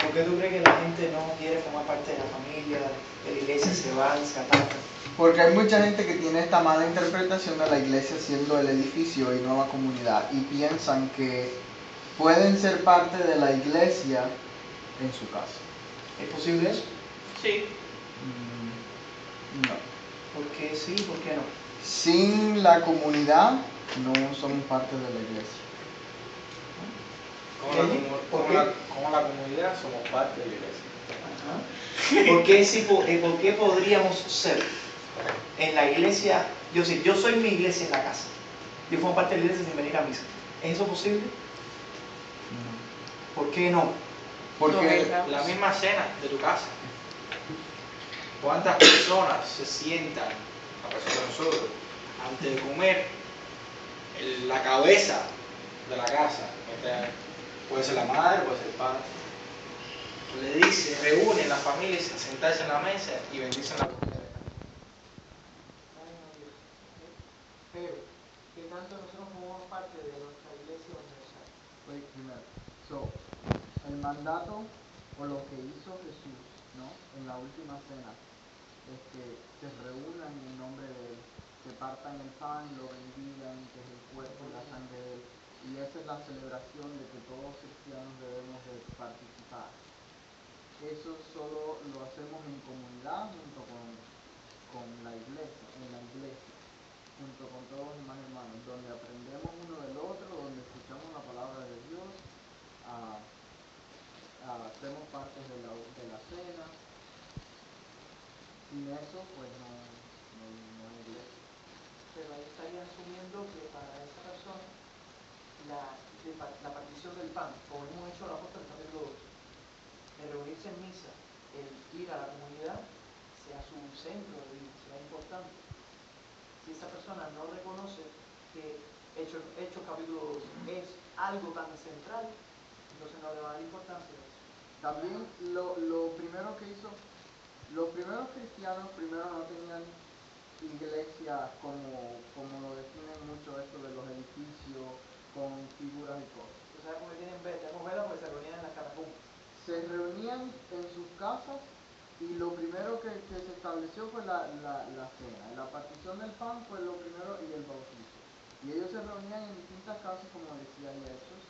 ¿Por qué tú crees que la gente no quiere formar parte de la familia, de la iglesia, se van, se apartan? Porque hay mucha gente que tiene esta mala interpretación de la iglesia siendo el edificio y no la comunidad y piensan que pueden ser parte de la iglesia en su casa. ¿Es posible eso? Sí. No. ¿Por qué sí? ¿Por qué no? Sin la comunidad no somos parte de la iglesia. Como la comunidad somos parte de la iglesia. Ajá. ¿Por qué, sí, por qué podríamos ser en la iglesia? Yo soy mi iglesia en la casa. Yo formo parte de la iglesia sin venir a misa. ¿Es eso posible? ¿Por qué no? Porque La misma cena de tu casa. ¿Cuántas personas se sientan, a pesar de nosotros, antes de comer, la cabeza de la casa? Puede ser la madre, puede ser el padre. Le dice, reúnen las familias a sentarse en la mesa y bendicen la comida. Pero, ¿qué tanto nosotros formamos parte de nuestra iglesia universal? primero, el mandato o lo que hizo Jesús, ¿no? En la última cena es que se reúnan en nombre de Él, que partan el pan, lo bendigan, que es el cuerpo y la sangre de Él. Y esa es la celebración de que todos los cristianos debemos de participar. Eso solo lo hacemos en comunidad junto con la iglesia, en la iglesia, junto con todos los demás hermanos, donde aprendemos uno del otro, donde escuchamos la palabra de Dios, hacemos parte de la cena. Sin eso, pues no hay iglesia. Pero ahí estaría asumiendo que para esa persona la partición del pan, como hemos hecho la apóstol en capítulo 2, de reunirse en misa, el ir a la comunidad, sea su centro de vida, sea importante. Si esa persona no reconoce que Hechos capítulo 2 es algo tan central, entonces no le va a dar importancia a eso. También lo primero que hizo, los primeros cristianos primero no tenían iglesia como lo definen mucho esto de los edificios con figuras y cosas. ¿Tú sabes por qué tienen vela? Tenemos vela porque se reunían en las catacumbas. Se reunían en sus casas y lo primero que se estableció fue la cena. La partición del pan fue lo primero y el bautizo. Y ellos se reunían en distintas casas, como decía Jesús.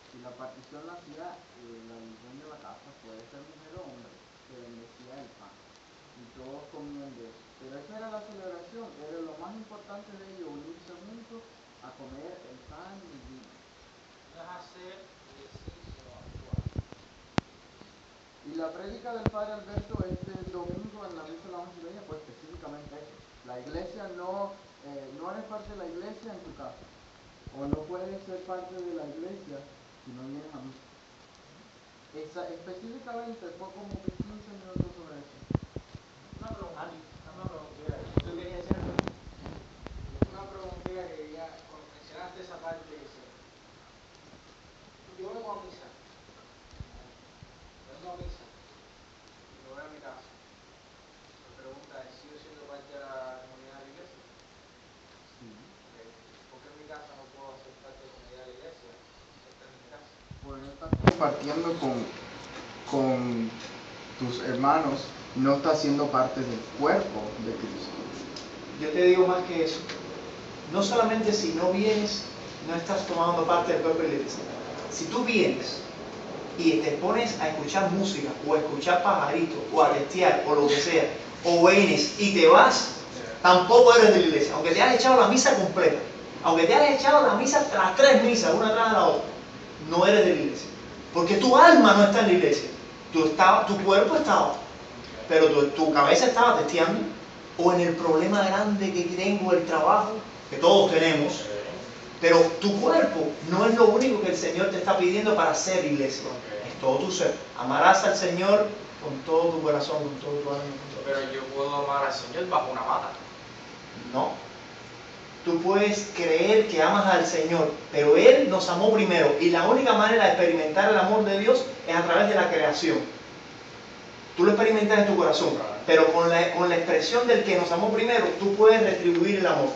Y la partición la hacía el dueño de la casa, puede ser mujer o hombre, que bendecía el pan. Y todos comían de eso. Pero esa era la celebración, era lo más importante de ellos, unirse juntos a comer el pan y el vino. No es hacer ejercicio actual. Y la prédica del Padre Alberto este domingo en la misa de la 11:30 fue específicamente eso. La iglesia no eres parte de la iglesia en tu casa. O no puedes ser parte de la iglesia si no vienes a misa. Específicamente fue como que 15 minutos sobre eso. Una preguntita que quería, cuando mencionaste esa parte, dice, yo vengo a misa, y me voy a mi casa. Mi pregunta es, ¿sigo siendo parte de la comunidad de la iglesia? Sí. Okay. ¿Por qué en mi casa no puedo ser parte de la comunidad de la iglesia? Esta es mi casa. Porque no estás compartiendo con tus hermanos, no estás siendo parte del cuerpo de Cristo. Yo te digo más que eso. No solamente si no vienes, no estás tomando parte del cuerpo de la iglesia. Si tú vienes y te pones a escuchar música, o a escuchar pajaritos, o a testear, o lo que sea, o vienes y te vas, tampoco eres de la iglesia. Aunque te hayas echado la misa completa, aunque te hayas echado las 3 misas, una tras la otra, no eres de la iglesia. Porque tu alma no está en la iglesia. Tu cuerpo estaba, pero tu cabeza estaba testeando, o en el problema grande que tengo, el trabajo, que todos tenemos, pero tu cuerpo no es lo único que el Señor te está pidiendo para ser iglesia. Es todo tu ser. Amarás al Señor con todo tu corazón, con todo tu alma. Pero yo puedo amar al Señor bajo una mata. No. Tú puedes creer que amas al Señor, pero Él nos amó primero. Y la única manera de experimentar el amor de Dios es a través de la creación. Tú lo experimentas en tu corazón, pero con la expresión del que nos amó primero, tú puedes retribuir el amor.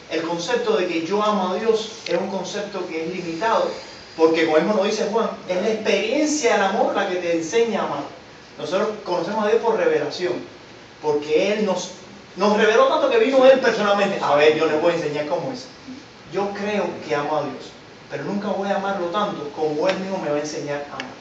El concepto de que yo amo a Dios es un concepto que es limitado, porque como mismo lo dice Juan, es la experiencia del amor la que te enseña a amar. Nosotros conocemos a Dios por revelación, porque Él nos reveló tanto que vino Él personalmente. A ver, yo les voy a enseñar cómo es. Yo creo que amo a Dios, pero nunca voy a amarlo tanto como Él mismo me va a enseñar a amar.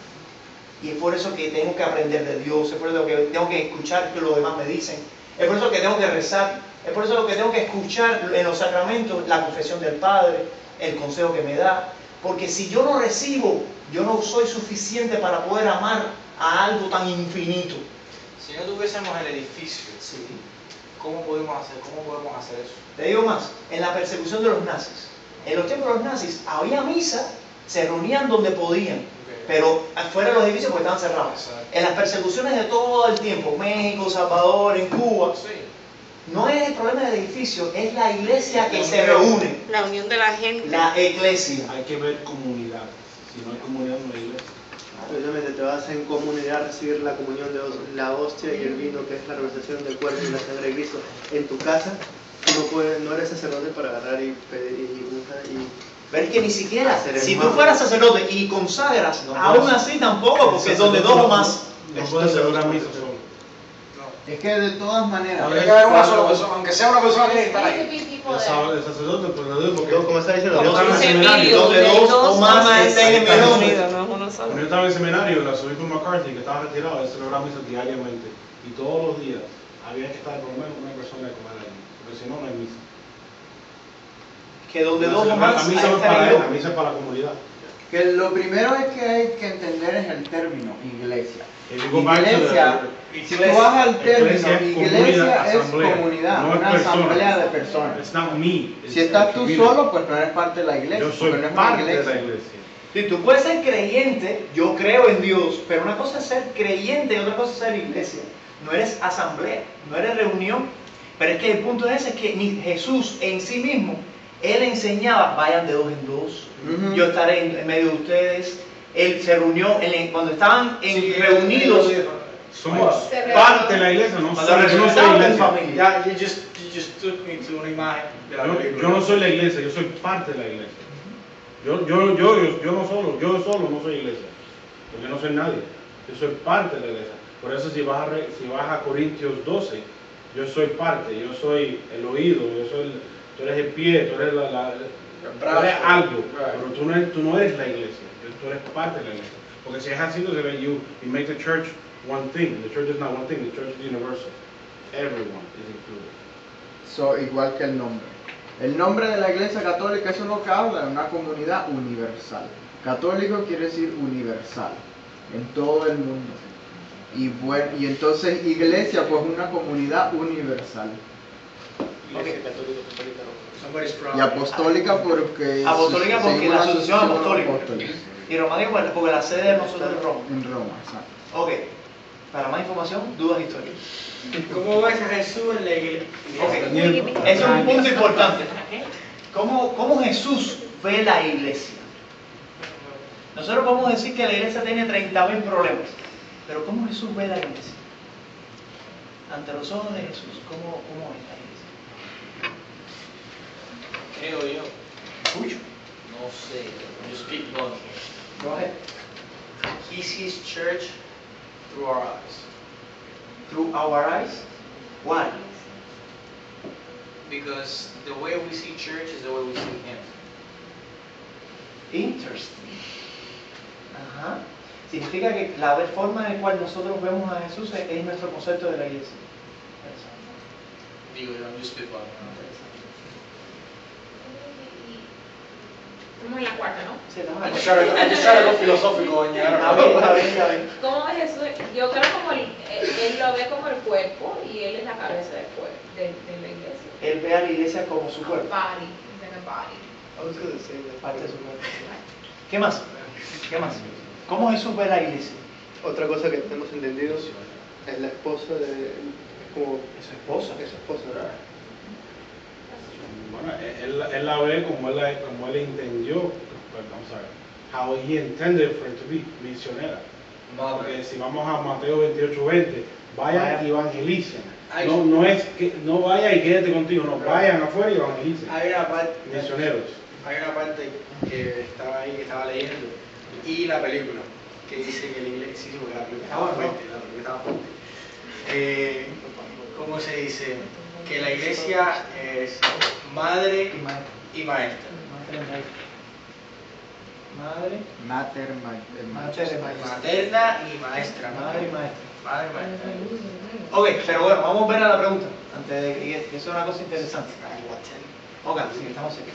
Y es por eso que tengo que aprender de Dios, es por eso que tengo que escuchar lo que los demás me dicen, es por eso que tengo que rezar, es por eso que tengo que escuchar en los sacramentos la confesión del Padre, el consejo que me da. Porque si yo no recibo, yo no soy suficiente para poder amar a algo tan infinito. Si no tuviésemos el edificio, Sí. ¿cómo podemos hacer eso? Te digo más, en la persecución de los nazis, en los tiempos de los nazis había misa, se reunían donde podían, pero afuera de los edificios porque estaban cerrados. Exacto. En las persecuciones de todo el tiempo, México, Salvador, en Cuba, Sí. no es el problema del edificio, es la iglesia que se reúne, La unión de la gente. la iglesia. Hay que ver comunidad. Si no hay comunidad, no hay iglesia. Precisamente te vas en comunidad a recibir la comunión de la hostia y el vino, que es la representación del cuerpo y la sangre de Cristo. En tu casa, tú no eres sacerdote para agarrar y pedir y Pero es que ni siquiera, Hacer el si tú mal. fueras sacerdote y consagras, No aún puedes. así tampoco, porque es donde dos o más. No puedes celebrar misa solo. Es que de todas maneras, Tiene que haber una sola persona, aunque sea una persona tiene que estar ahí. Ese tipo El de... el sacerdote, pues lo digo porque como está diciendo, yo estaba en el Dice seminario. donde dos o más estén en mi nombre. unidos, no es uno solo. Cuando yo estaba en el seminario, el arzobispo McCarthy, que estaba retirado, él celebraba misa diariamente. Y todos los días había que estar por lo menos una persona de comer allí. Porque si no, no hay misa. Que donde dos o La más misa no es estén para en él, mi la misa es para la comunidad. que lo primero es que hay que entender es el término iglesia. Y digo, back to the- Iglesia, si tú vas al término, Iglesia es iglesia es asamblea, comunidad, no es una persona. asamblea de personas. It's not me. Si estás tú solo, pues no eres parte de la iglesia. Yo soy porque no es una parte de la iglesia. Sí, tú puedes ser creyente, yo creo en Dios, pero una cosa es ser creyente y otra cosa es ser iglesia. No eres asamblea, no eres reunión. Pero es que el punto de ese es que ni Jesús en sí mismo, Él enseñaba, vayan de dos en dos, Ujú. yo estaré en medio de ustedes. Él se reunió, cuando estaban reunidos, Somos Se parte de la iglesia, no cuando soy, yo no soy resucitaron en iglesia. familia. Ya, you just took me to una imagen de la película. Yo no soy la iglesia, yo soy parte de la iglesia. Yo no solo no soy iglesia, porque no soy nadie. Yo soy parte de la iglesia. Por eso si vas a Corintios 12, yo soy parte, yo soy el oído, tú eres el pie, tú eres tú eres algo, pero tú no eres la iglesia, tú eres parte de la iglesia. Porque si es así, entonces you make the church one thing. The church is not one thing, the church is universal. Everyone is included. So, igual que el nombre. El nombre de la iglesia católica es uno que habla de una comunidad universal. Católico quiere decir universal, en todo el mundo. Y bueno, y entonces iglesia pues una comunidad universal. Somebody's proud. Y apostólica porque... Apostólica porque seguimos la asociación apostólica. apostólica. Y románica porque la sede de nosotros es Roma. En Roma, exacto. Ok, para más información, dudas históricas. ¿Cómo ves a Jesús en la iglesia? Ok, es un punto importante. ¿Cómo Jesús ve la iglesia? Nosotros podemos decir que la iglesia tiene 30.000 problemas, pero ¿cómo Jesús ve la iglesia? Ante los ojos de Jesús, ¿cómo ve la iglesia? Creo yo. Escucho. No sé. Just keep going. Go ahead. He sees church through our eyes. Through our eyes. Why? Because the way we see church is the way we see him. Interesting. Ajá. Significa que la forma en la cual nosotros vemos a Jesús es nuestro concepto de la iglesia. Digo yo, I'm just spitballing. Estamos en la cuarta, ¿no? Sí, estamos I'm aquí. just trying to go philosophical and Está bien, está bien, está bien. ¿Cómo ve Jesús? Yo creo como él lo ve como el cuerpo y él es la cabeza del cuerpo, de la iglesia. Él ve a la iglesia como su cuerpo. Body, he's like a body. Parte de su cuerpo. ¿Qué más? ¿Qué más? ¿Cómo Jesús ve la iglesia? Otra cosa que tenemos entendido es la esposa de... es como... Es su esposa. es su esposa, ¿verdad? Bueno, él la ve como él entendió, pues, vamos a ver, how he intended for it to be, misionera. Porque si vamos a Mateo 28:20, vayan y evangelicen. No es que no vaya y quédate contigo, no, vayan afuera y evangelicen. Hay una parte, Misioneros. hay una parte que estaba ahí, que estaba leyendo, y la película, que dice que la iglesia, sí, porque la película estaba fuerte, la película estaba fuerte. ¿Cómo se dice? Que la iglesia es madre y maestra. Madre, Materna y maestra. madre y maestra. Madre y maestra. Ok, pero bueno, vamos a ver a la pregunta, antes de que eso es una cosa interesante. Ok, sí, estamos aquí.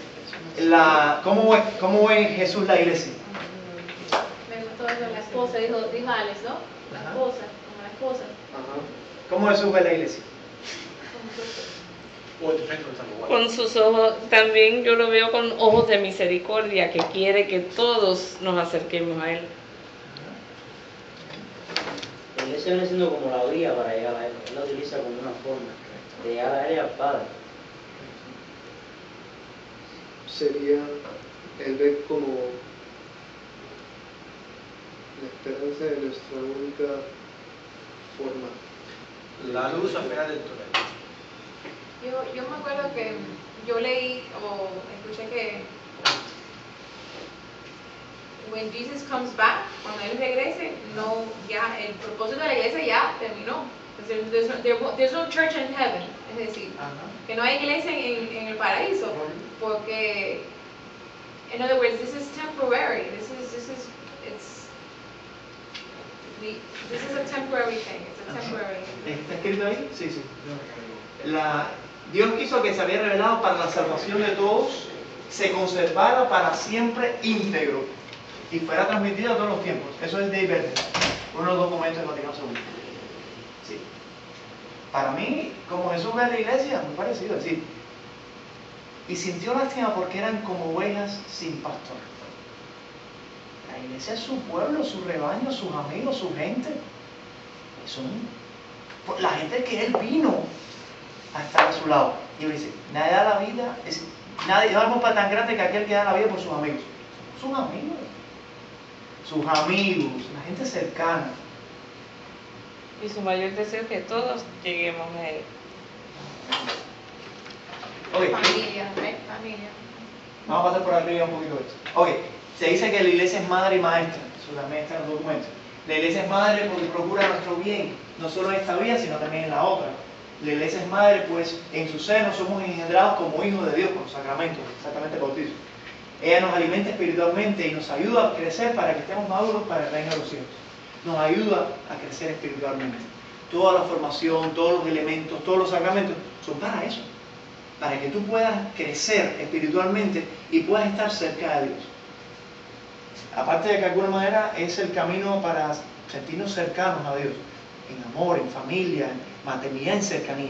¿Cómo ve Jesús la iglesia? Me gustó eso, la esposa, dijo Alex, ¿no? La Ajá. esposa, como la esposa. ¿Cómo Jesús ve la iglesia? Con sus ojos, también yo lo veo con ojos de misericordia, que quiere que todos nos acerquemos a Él. La iglesia viene siendo como la vía para llegar a Él. Él la utiliza como una forma de llegar a Él y al Padre. Sería, él ve como la esperanza de nuestra única forma. La luz al final del túnel. Yo me acuerdo que yo leí o escuché que when Jesus comes back, cuando Él regrese, no, ya, el propósito de la iglesia ya terminó. There's no church in heaven, es decir, que no hay iglesia en el paraíso, porque, in other words, this is temporary. This is a temporary thing. It's a temporary. ¿Está escrito ahí? Sí, sí. Dios quiso que se había revelado para la salvación de todos, se conservara para siempre íntegro y fuera transmitido a todos los tiempos. Eso es de Iberti, uno de los documentos del Vaticano II. Sí. Para mí, como Jesús ve a la iglesia, muy parecido, es decir, y sintió lástima porque eran como ovejas sin pastor. La iglesia es su pueblo, su rebaño, sus amigos, su gente. Son la gente que Él vino a estar a su lado. Y Él dice, nadie da la vida, nadie da algo para tan grande que aquel que da la vida por sus amigos. Sus amigos. Sus amigos, la gente cercana. Y su mayor deseo es que todos lleguemos a Él. Okay. Familia, ¿right? Familia. Vamos a pasar por arriba un poquito de esto. Ok, se dice que la iglesia es madre y maestra. Eso también está en los documentos. La iglesia es madre porque procura nuestro bien, no solo en esta vida, sino también en la otra. La iglesia es madre, pues en su seno somos engendrados como hijos de Dios por los sacramentos, exactamente el bautismo. Ella nos alimenta espiritualmente y nos ayuda a crecer para que estemos maduros para el reino de los cielos. Nos ayuda a crecer espiritualmente. Toda la formación, todos los elementos, todos los sacramentos son para eso. Para que tú puedas crecer espiritualmente y puedas estar cerca de Dios. Aparte de que de alguna manera es el camino para sentirnos cercanos a Dios. En amor, en familia, en maternidad, en cercanía.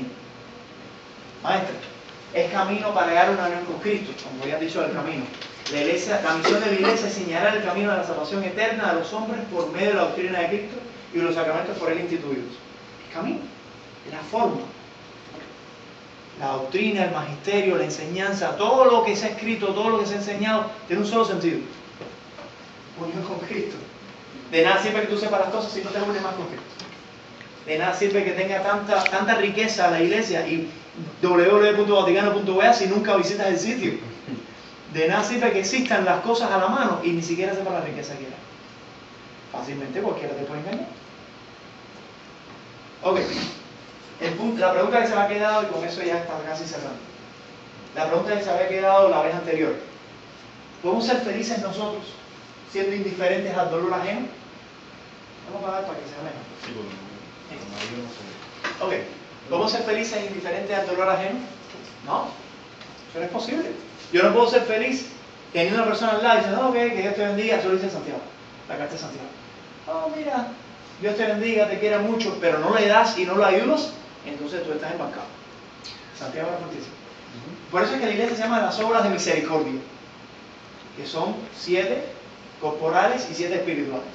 Maestra, es camino para llegar a una unión con Cristo, como ya he dicho del camino. La misión de la iglesia es señalar el camino de la salvación eterna a los hombres por medio de la doctrina de Cristo y los sacramentos por él instituidos. El camino, la forma. La doctrina, el magisterio, la enseñanza, todo lo que se ha escrito, todo lo que se ha enseñado, tiene un solo sentido. Unión con Cristo. De nada sirve que tú sepas las cosas si no te unes más con Cristo. De nada sirve que tenga tanta riqueza la iglesia y www.vaticano.va si nunca visitas el sitio. De nada sirve que existan las cosas a la mano y ni siquiera sepas la riqueza que era. Fácilmente cualquiera te puede engañar. Ok. La pregunta que se me ha quedado, y con eso ya está casi cerrando. La pregunta que se había quedado la vez anterior. ¿Podemos ser felices nosotros siendo indiferentes al dolor ajeno? Vamos a pagar para que sea menos. Sí, Ok. ¿Podemos ser felices e indiferentes al dolor ajeno? No. Eso no es posible. Yo no puedo ser feliz teniendo una persona al lado y diciendo, ok, que Dios te bendiga, eso lo dice Santiago. La carta de Santiago. Oh, mira, Dios te bendiga, te quiera mucho, pero no le das y no lo ayudas, entonces tú estás embarcado. Santiago era fuertísimo. Por eso es que la iglesia se llama las obras de misericordia, que son 7 corporales y 7 espirituales.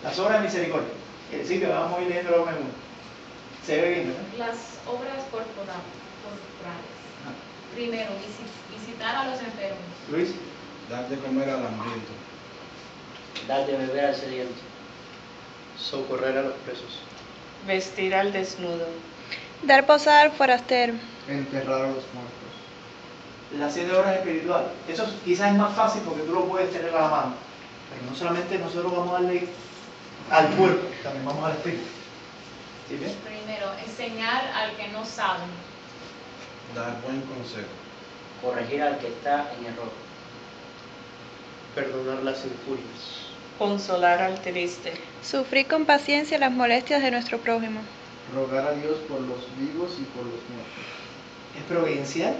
Las obras de misericordia. Es decir, que vamos a ir leyendo una en una. Se ve bien, ¿verdad? Las obras corporales. Primero, visitar a los enfermos. Luis, Dar de comer al hambriento. Dar de beber al sediento. Socorrer a los presos. Vestir al desnudo. Dar posada al forastero. Enterrar a los muertos. las 7 horas espirituales. Eso quizás es más fácil porque tú lo puedes tener a la mano. Pero no solamente nosotros vamos a darle al cuerpo, también vamos al espíritu. ¿Sí bien? Primero, enseñar al que no sabe. Dar buen consejo. Corregir al que está en error. Perdonar las injurias. Consolar al triste. Sufrir con paciencia las molestias de nuestro prójimo. Rogar a Dios por los vivos y por los muertos. Es providencial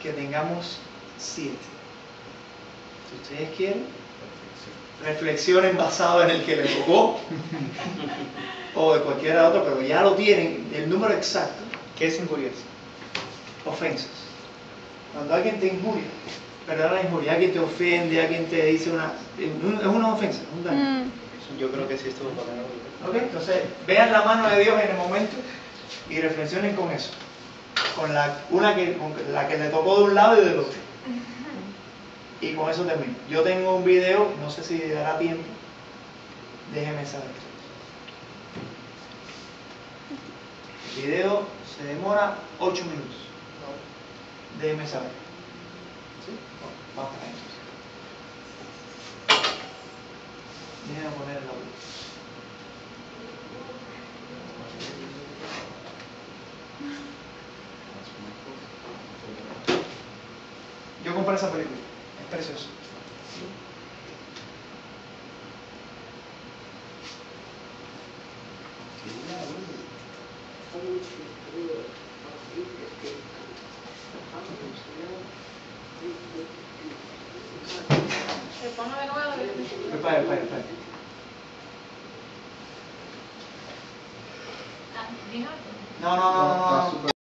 que tengamos 7. Si ustedes quieren, reflexionen basado en el que les tocó o de cualquier otro, pero ya lo tienen, el número exacto. ¿Qué es injurias? Ofensas. Cuando alguien te injuria, perdona la injuria, alguien te ofende, alguien te dice es una ofensa, es un daño. Yo creo que sí estuvo para mí. ¿Ok? Entonces, vean la mano de Dios en el momento y reflexionen con eso. Con la que le tocó de un lado y del otro. Y con eso termino. Yo tengo un video, no sé si dará tiempo. Déjenme saber. El video se demora 8 minutos. Déjenme saber. ¿Sí? Bueno, vamos para eso. Déjenme poner el audio. Yo compré esa película, es precioso. Se pone de nuevo. Espera. Ah, dijo. No. Está súper